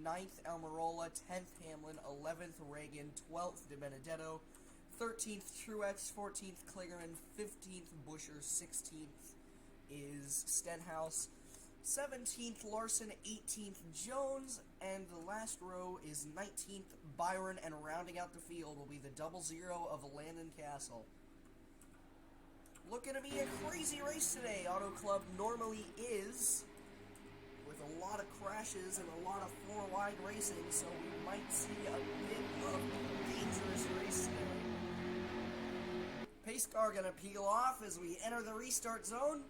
9th Almirola, 10th Hamlin, 11th Reagan, 12th DiBenedetto, 13th Truex, 14th Kligerman, 15th Buescher, 16th is Stenhouse, 17th Larson, 18th Jones, and the last row is 19th Byron, and rounding out the field will be the 00 of Landon Castle. Looking to be a crazy race today. Auto Club normally is, with a lot of crashes and a lot of four-wide racing, so we might see a bit of a dangerous race today. Pace car gonna peel off as we enter the restart zone.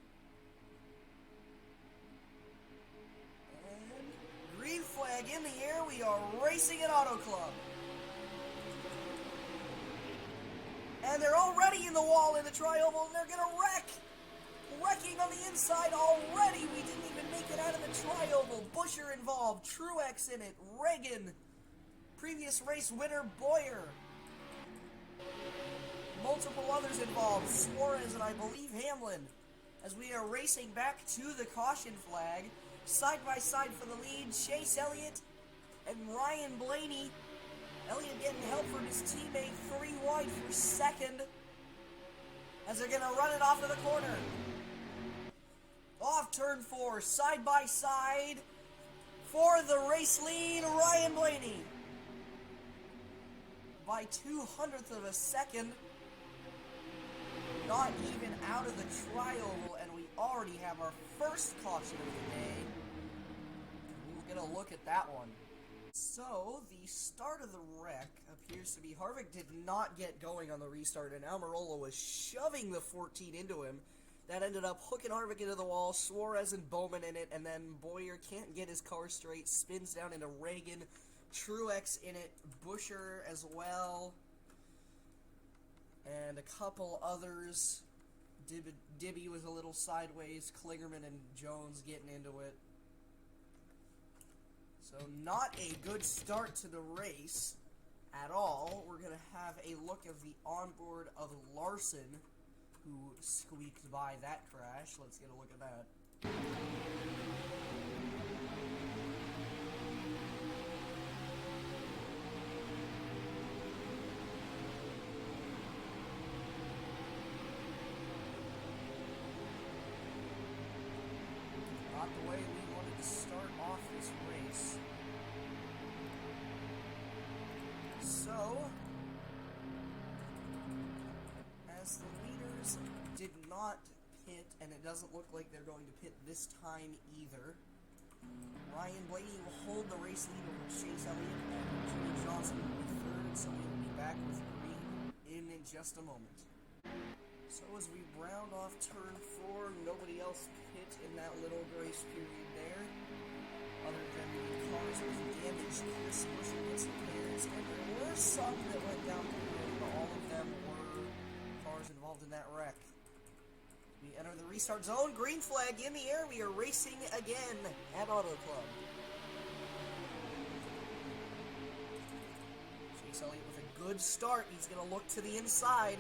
And green flag in the air, we are racing at Auto Club. And they're already in the wall in the tri-oval, and they're gonna wreck! Wrecking on the inside already! We didn't even make it out of the tri-oval. Buescher involved, Truex in it, Reagan, previous race winner Bowyer. Multiple others involved, Suarez and I believe Hamlin. As we are racing back to the caution flag, side by side for the lead, Chase Elliott and Ryan Blaney. Elliott getting help from his teammate, 3 wide for second, as they're gonna run it off to the corner. Off turn 4, side by side, for the race lead, Ryan Blaney. By 200th of a second, not even out of the tri-oval, and we already have our first caution of the day. We're gonna look at that one. So, the start of the wreck appears to be Harvick did not get going on the restart, and Almirola was shoving the 14 into him. That ended up hooking Harvick into the wall, Suarez and Bowman in it, and then Bowyer can't get his car straight, spins down into Reagan, Truex in it, Buescher as well, and a couple others. Dibby was a little sideways, Kligerman and Jones getting into it. So not a good start to the race at all. We're going to have a look of the onboard of Larson, who squeaked by that crash. Let's get a look at that. Not the way we wanted to start off this race. So, as the leaders did not pit, and it doesn't look like they're going to pit this time either, Ryan Blaney will hold the race lead over Chase Elliott, and Jimmy Johnson will be third, so we'll be back with green in just a moment. So as we round off turn 4, nobody else pit in that little grace period there, other than the cars with damaged Chris Buescher gets repairs, and there were some that went down the road, but all of them were cars involved in that wreck. We enter the restart zone, green flag in the air, we are racing again at Auto Club. Chase Elliott with a good start, he's going to look to the inside.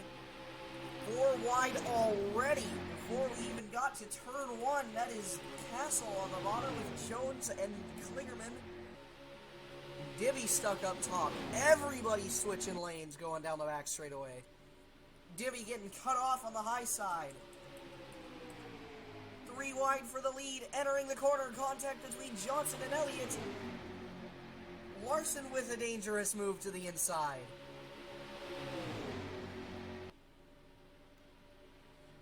4 wide already before we even got to turn 1. That is Castle on the bottom with Jones and Kligerman. Dibby stuck up top. Everybody switching lanes going down the back straightaway. Dibby getting cut off on the high side. 3 wide for the lead. Entering the corner. Contact between Johnson and Elliott. Larson with a dangerous move to the inside.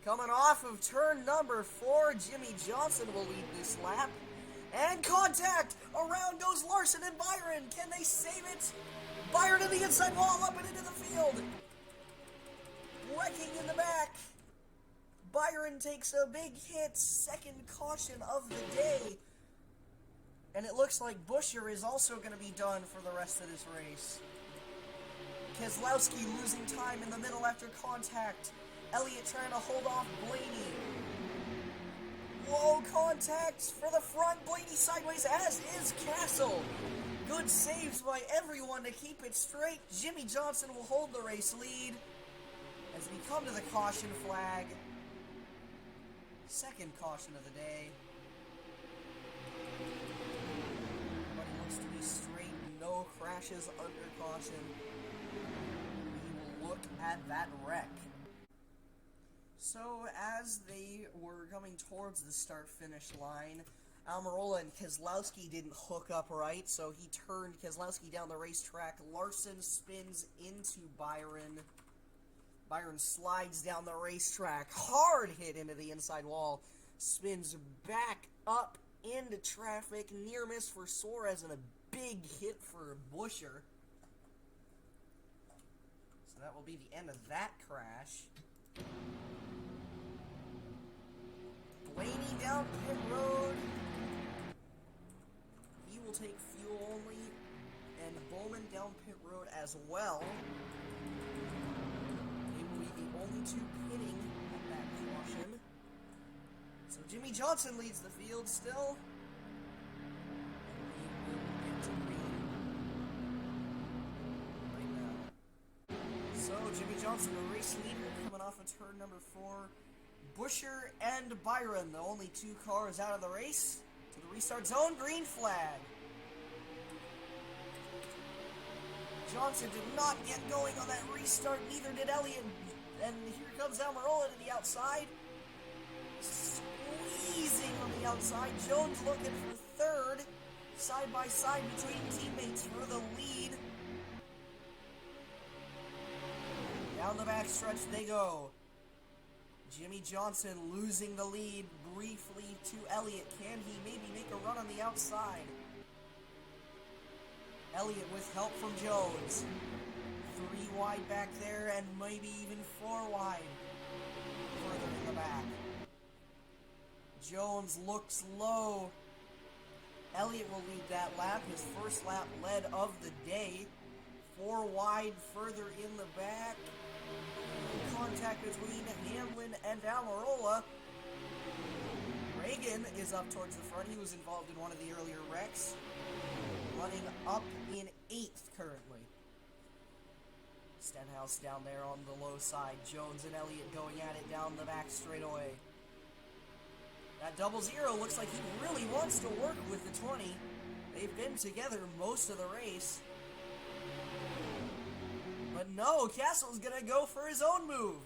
Coming off of turn number 4, Jimmy Johnson will lead this lap. And contact! Around goes Larson and Byron. Can they save it? Byron to the inside wall, up and into the field. Wrecking in the back. Byron takes a big hit, second caution of the day. And it looks like Buescher is also going to be done for the rest of this race. Keselowski losing time in the middle after contact. Elliott trying to hold off Blaney. Whoa, contacts for the front. Blaney sideways, as is Castle. Good saves by everyone to keep it straight. Jimmy Johnson will hold the race lead as we come to the caution flag. Second caution of the day. Everybody looks looks to be straight, no crashes under caution. We will look at that wreck. So, as they were coming towards the start-finish line, Almirola and Keselowski didn't hook up right, so he turned Keselowski down the racetrack. Larson spins into Byron. Byron slides down the racetrack. Hard hit into the inside wall. Spins back up into traffic. Near miss for Suarez and a big hit for Buescher. So that will be the end of that crash. Blaney down pit road. He will take fuel only. And Bowman down pit road as well. They will be the only two pitting at that caution. So Jimmy Johnson leads the field still. And we will get to green right now. So Jimmy Johnson, the race leader, coming off of turn number 4. Buescher and Byron, the only two cars out of the race. To the restart zone, green flag. Johnson did not get going on that restart, neither did Elliott. And here comes Almirola to the outside. Squeezing on the outside. Jones looking for third. Side by side between teammates for the lead. Down the backstretch they go. Jimmy Johnson losing the lead briefly to Elliott. Can he maybe make a run on the outside? Elliott with help from Jones. 3 wide back there and maybe even 4 wide. Further in the back. Jones looks low. Elliott will lead that lap. His first lap led of the day. 4 wide further in the back. Contact between Hamlin and Almirola. Reagan is up towards the front. He was involved in one of the earlier wrecks. Running up in 8th currently. Stenhouse down there on the low side. Jones and Elliott going at it down the back straightaway. That 0-0 looks like he really wants to work with the 20. They've been together most of the race. But no, Castle's going to go for his own move.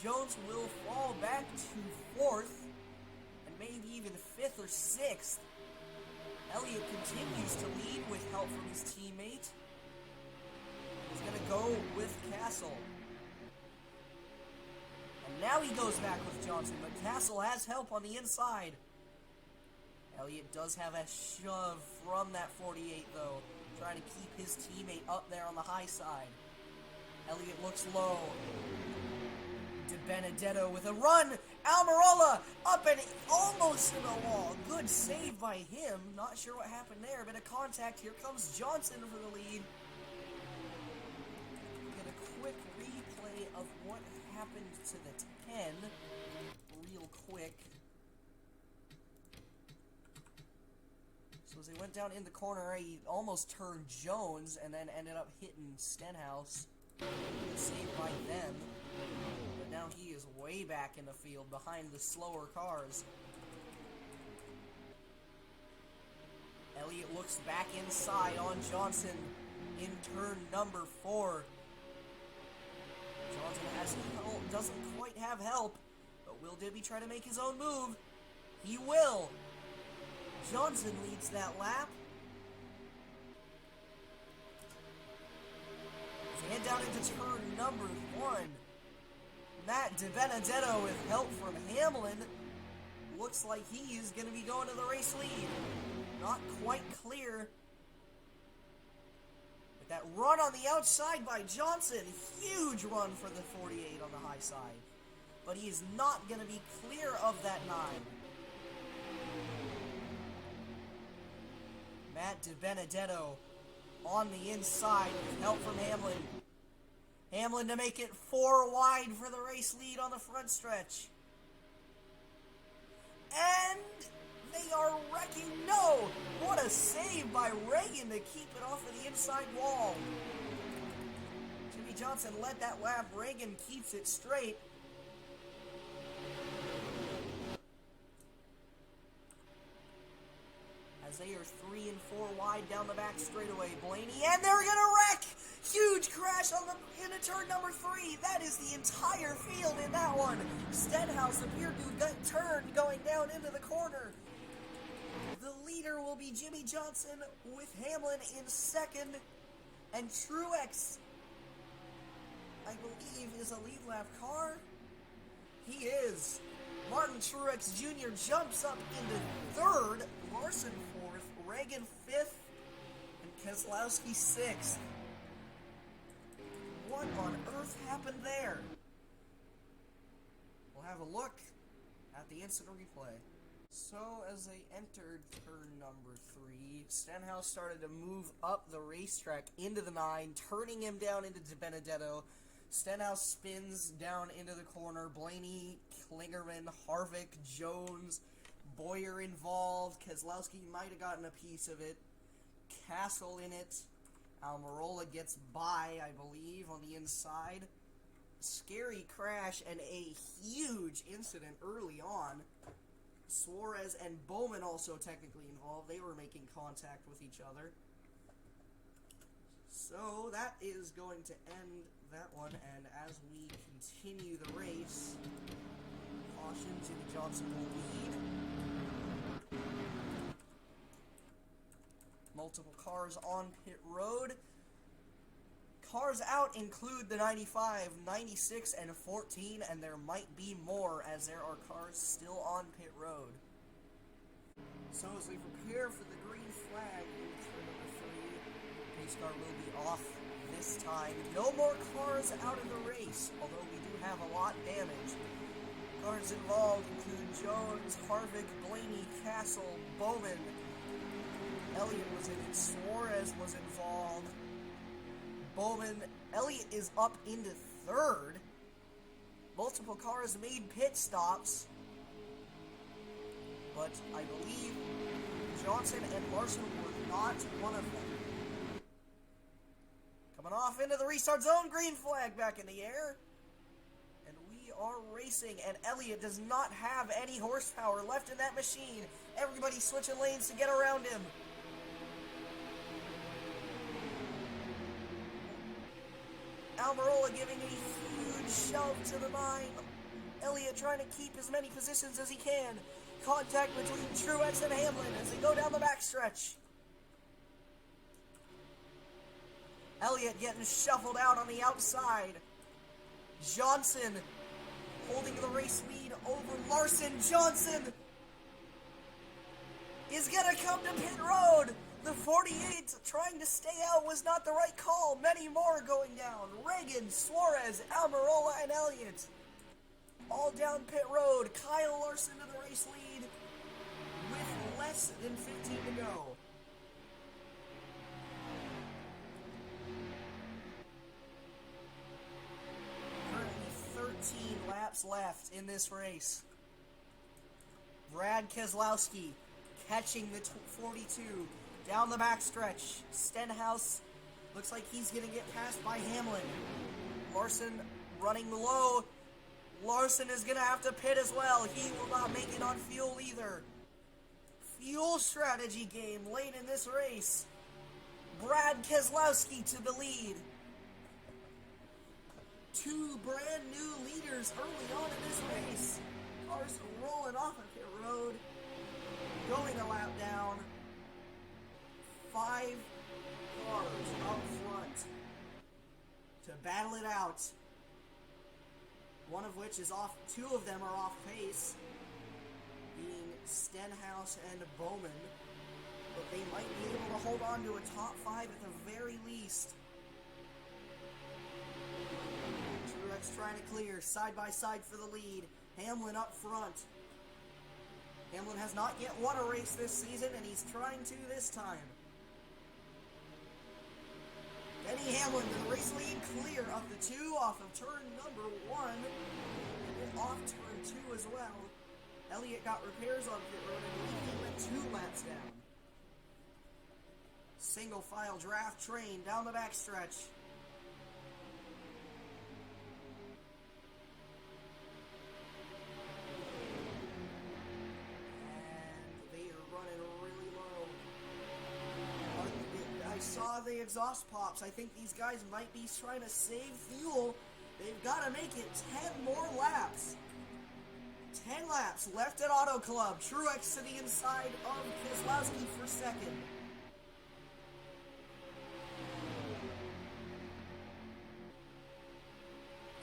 Jones will fall back to 4th, and maybe even 5th or 6th. Elliott continues to lead with help from his teammate. He's going to go with Castle. And now he goes back with Johnson, but Castle has help on the inside. Elliott does have a shove from that 48, though. Trying to keep his teammate up there on the high side. Elliott looks low. De Benedetto with a run. Almirola up and almost to the wall. Good save by him. Not sure what happened there. Bit of contact. Here comes Johnson for the lead. Get a quick replay of what happened to the 10. Real quick. So as they went down in the corner, he almost turned Jones and then ended up hitting Stenhouse. Saved by them. But now he is way back in the field behind the slower cars. Elliott looks back inside on Johnson in turn number 4. Johnson has help, doesn't quite have help, but will Dibby try to make his own move? He will. Johnson leads that lap. As they head down into turn number 1. Matt De Benedetto with help from Hamlin. Looks like he is going to be going to the race lead. Not quite clear. But that run on the outside by Johnson. Huge run for the 48 on the high side. But he is not going to be clear of that 9. Matt De Benedetto on the inside with help from Hamlin. Hamlin to make it 4 wide for the race lead on the front stretch. And they are wrecking. No! What a save by Reagan to keep it off of the inside wall. Jimmy Johnson led that lap. Reagan keeps it straight. As as they are 3 and 4 wide down the back straightaway. Blaney, and they're gonna wreck! Huge crash into turn number 3. That is the entire field in that one. Stenhouse appeared to get turned going down into the corner. The leader will be Jimmy Johnson with Hamlin in second. And Truex, I believe, is a lead lap car. He is. Martin Truex Jr. jumps up into third. Larson fourth. Reagan fifth. And Keselowski sixth. What on earth happened there? We'll have a look at the instant replay. So, as they entered turn number 3, Stenhouse started to move up the racetrack into the 9, turning him down into DiBenedetto. Stenhouse spins down into the corner. Blaney, Klingerman, Harvick, Jones, Bowyer involved. Keselowski might have gotten a piece of it. Castle in it. Almirola gets by, I believe, on the inside. Scary crash and a huge incident early on. Suarez and Bowman also technically involved. They were making contact with each other. So that is going to end that one. And as we continue the race, caution, Jimmy Johnson will lead. Multiple cars on pit road. Cars out include the 95, 96, and 14, and there might be more as there are cars still on pit road. So as we prepare for the green flag in turn number 3, pace car will be off this time. No more cars out of the race, although we do have a lot damaged. Cars involved include Jones, Harvick, Blaney, Castle, Bowman. Elliott was in it. Suarez was involved. Bowman, Elliott is up into third. Multiple cars made pit stops. But I believe Johnson and Larson were not one of them. Coming off into the restart zone, green flag back in the air. And we are racing, and Elliott does not have any horsepower left in that machine. Everybody switching lanes to get around him. Almirola giving a huge shove to the 9. Elliott trying to keep as many positions as he can. Contact between Truex and Hamlin as they go down the backstretch. Elliott getting shuffled out on the outside. Johnson holding the race lead over Larson. Johnson is going to come to pit road. The 48 trying to stay out was not the right call. Many more going down. Reagan, Suarez, Almirola, and Elliott all down pit road. Kyle Larson to the race lead with less than 15 to go. Currently 13 laps left in this race. Brad Keselowski catching the 42. Down the backstretch, Stenhouse looks like he's going to get passed by Hamlin. Larson running low. Larson is going to have to pit as well. He will not make it on fuel either. Fuel strategy game late in this race. Brad Keselowski to the lead. 2 brand new leaders early on in this race. Cars rolling off of pit road. Going a lap down. 5 cars up front to battle it out. One of which is off, 2 of them are off pace, being Stenhouse and Bowman. But they might be able to hold on to a top 5 at the very least. Truex trying to clear, side by side for the lead. Hamlin up front. Hamlin has not yet won a race this season, and he's trying to this time. Denny Hamlin to the race lead, clear of the 2 off of turn number 1, and then off turn 2 as well. Elliott got repairs on pit road, and he went 2 laps down. Single file draft train down the backstretch. And they are running really low. the exhaust pops. I think these guys might be trying to save fuel. They've got to make it 10 more laps. 10 laps left at Auto Club. Truex to the inside of Keselowski for second.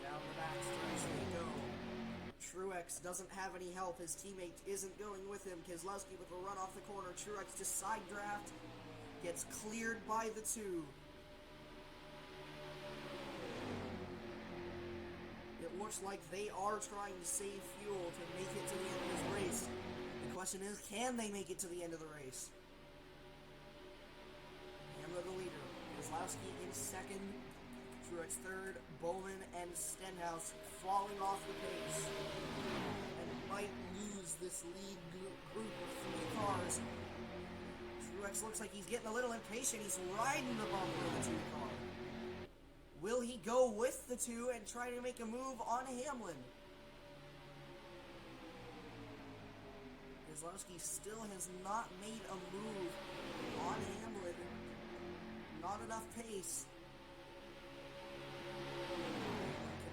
Down the backstretch they go. Truex doesn't have any help. His teammate isn't going with him. Keselowski with a run off the corner. Truex just side draft. Gets cleared by the two. It looks like they are trying to save fuel to make it to the end of this race. The question is, can they make it to the end of the race? Hammer the leader. Keselowski in second. Truex third. Bowman and Stenhouse falling off the pace. And might lose this lead group of 3 cars. Truex looks like he's getting a little impatient. He's riding the bumper of the 2 car. Will he go with the 2 and try to make a move on Hamlin? Keselowski still has not made a move on Hamlin. Not enough pace.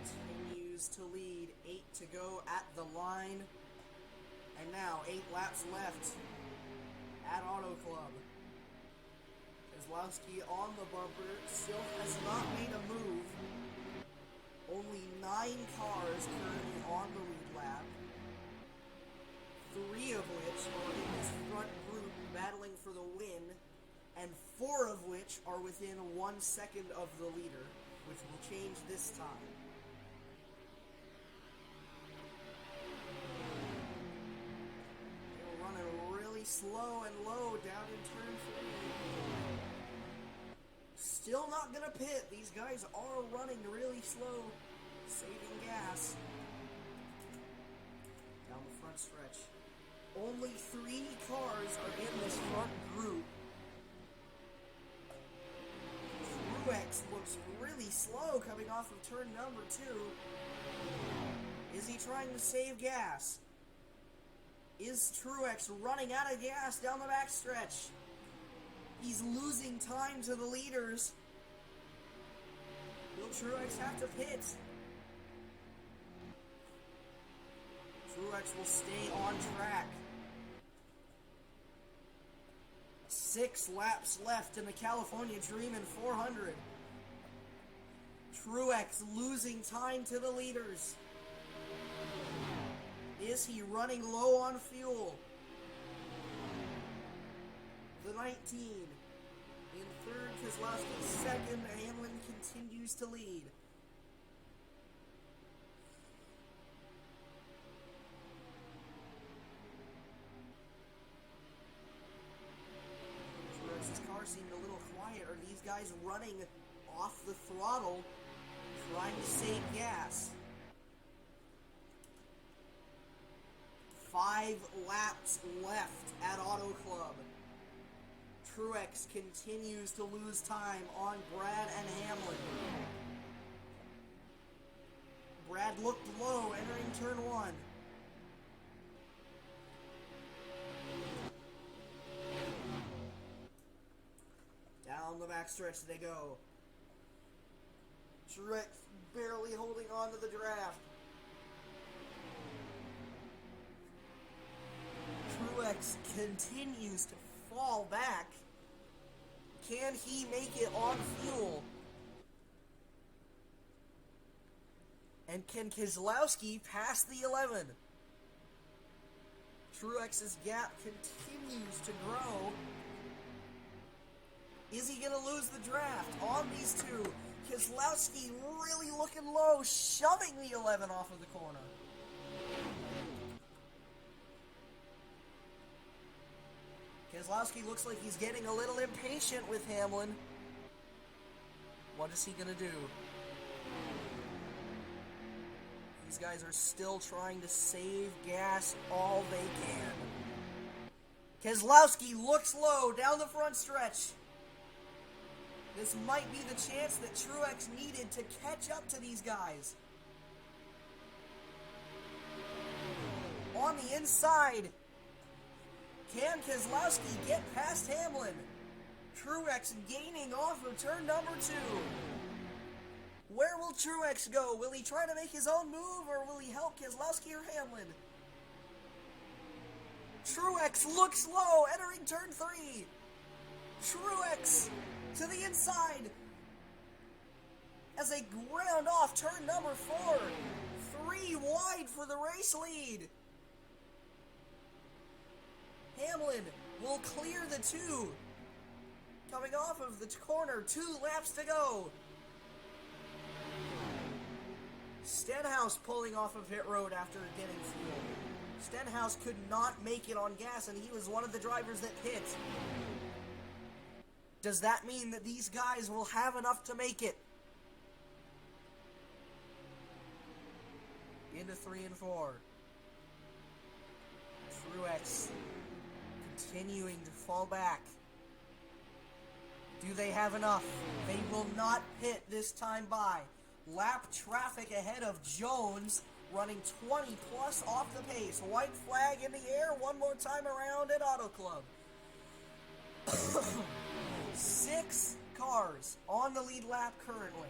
Continues to lead. 8 to go at the line. And now 8 laps left at Auto Club. Keselowski on the bumper, still has not made a move. Only 9 cars currently on the lead lap. 3 of which are in this front group battling for the win, and 4 of which are within 1 second of the leader, which will change this time. They're running really slow and low down in turn 3. Still not gonna pit. These guys are running really slow, saving gas. Down the front stretch. Only 3 cars are in this front group. Truex looks really slow coming off of turn number 2. Is he trying to save gas? Is Truex running out of gas down the backstretch? He's losing time to the leaders. Will Truex have to pit? Truex will stay on track. 6 laps left in the California Dreamin' 400. Truex losing time to the leaders. Is he running low on fuel? The 19. In third, Keselowski second. Hamlin continues to lead. Truex's car seemed a little quiet. Are these guys running off the throttle, trying to save gas? 5 laps left at Auto Club. Truex continues to lose time on Brad and Hamlin. Brad looked low entering turn 1. Down the backstretch they go. Truex barely holding on to the draft. Truex continues to fall back. Can he make it on fuel? And can Keselowski pass the 11? Truex's gap continues to grow. Is he going to lose the draft on these 2? Keselowski really looking low, shoving the 11 off of the corner. Keselowski looks like he's getting a little impatient with Hamlin. What is he going to do? These guys are still trying to save gas all they can. Keselowski looks low down the front stretch. This might be the chance that Truex needed to catch up to these guys. On the inside, can Keselowski get past Hamlin? Truex gaining off of turn number 2. Where will Truex go? Will he try to make his own move, or will he help Keselowski or Hamlin? Truex looks low, entering turn 3. Truex to the inside as they round off turn number 4. 3 wide for the race lead. Hamlin will clear the 2. Coming off of the corner, 2 laps to go. Stenhouse pulling off of pit road after getting fuel. Stenhouse could not make it on gas, and he was one of the drivers that hit. Does that mean that these guys will have enough to make it? Into 3 and 4. Truex continuing to fall back. Do they have enough? They will not pit this time by. Lap traffic ahead of Jones, running 20 plus off the pace. White flag in the air one more time around at Auto Club. 6 cars on the lead lap currently.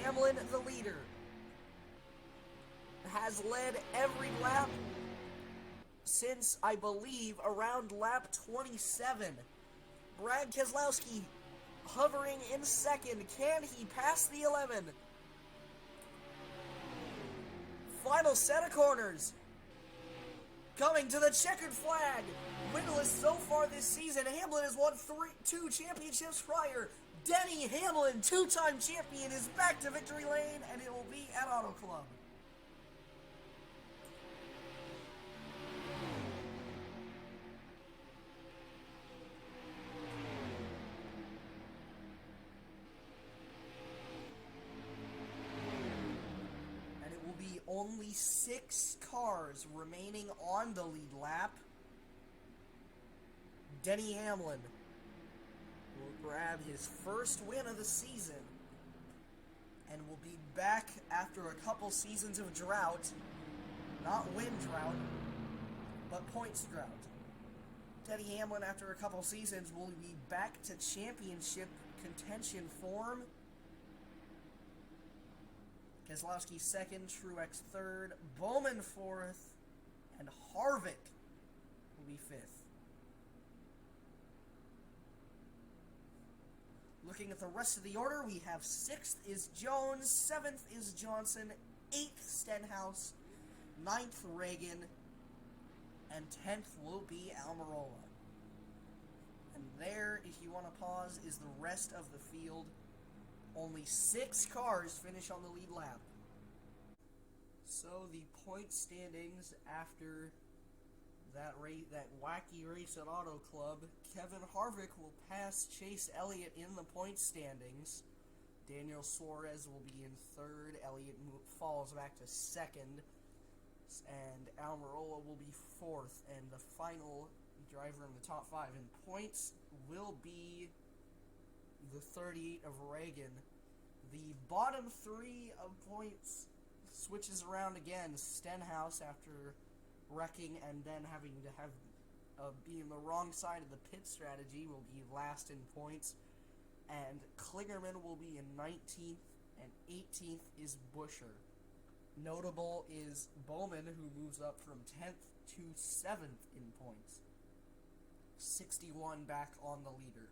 Hamlin, the leader, has led every lap since, I believe, around lap 27. Brad Keselowski hovering in second. Can he pass the 11? Final set of corners. Coming to the checkered flag. Winless so far this season. Hamlin has won 2 championships prior. Denny Hamlin, 2-time champion, is back to victory lane, and it will be at Auto Club. Only 6 cars remaining on the lead lap. Denny Hamlin will grab his first win of the season and will be back after a couple seasons of drought. Not win drought, but points drought. Denny Hamlin, after a couple seasons, will be back to championship contention form. Keselowski 2nd, Truex 3rd, Bowman 4th, and Harvick will be 5th. Looking at the rest of the order, we have 6th is Jones, 7th is Johnson, 8th Stenhouse, 9th Reagan, and 10th will be Almirola. And there, if you want to pause, is the rest of the field. Only 6 cars finish on the lead lap. So the point standings after that wacky race at Auto Club, Kevin Harvick will pass Chase Elliott in the point standings. Daniel Suarez will be in 3rd. Elliott falls back to 2nd. And Almirola will be 4th. And the final driver in the top 5 in points will be the 38 of Reagan. The bottom 3 of points switches around again. Stenhouse, after wrecking and then having to be in the wrong side of the pit strategy, will be last in points. And Klingerman will be in 19th, and 18th is Buescher. Notable is Bowman, who moves up from 10th to 7th in points. 61 back on the leader.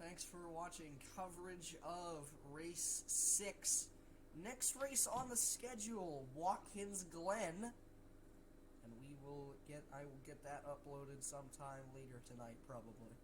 Thanks for watching coverage of Race 6. Next race on the schedule, Watkins Glen. And I will get that uploaded sometime later tonight, probably.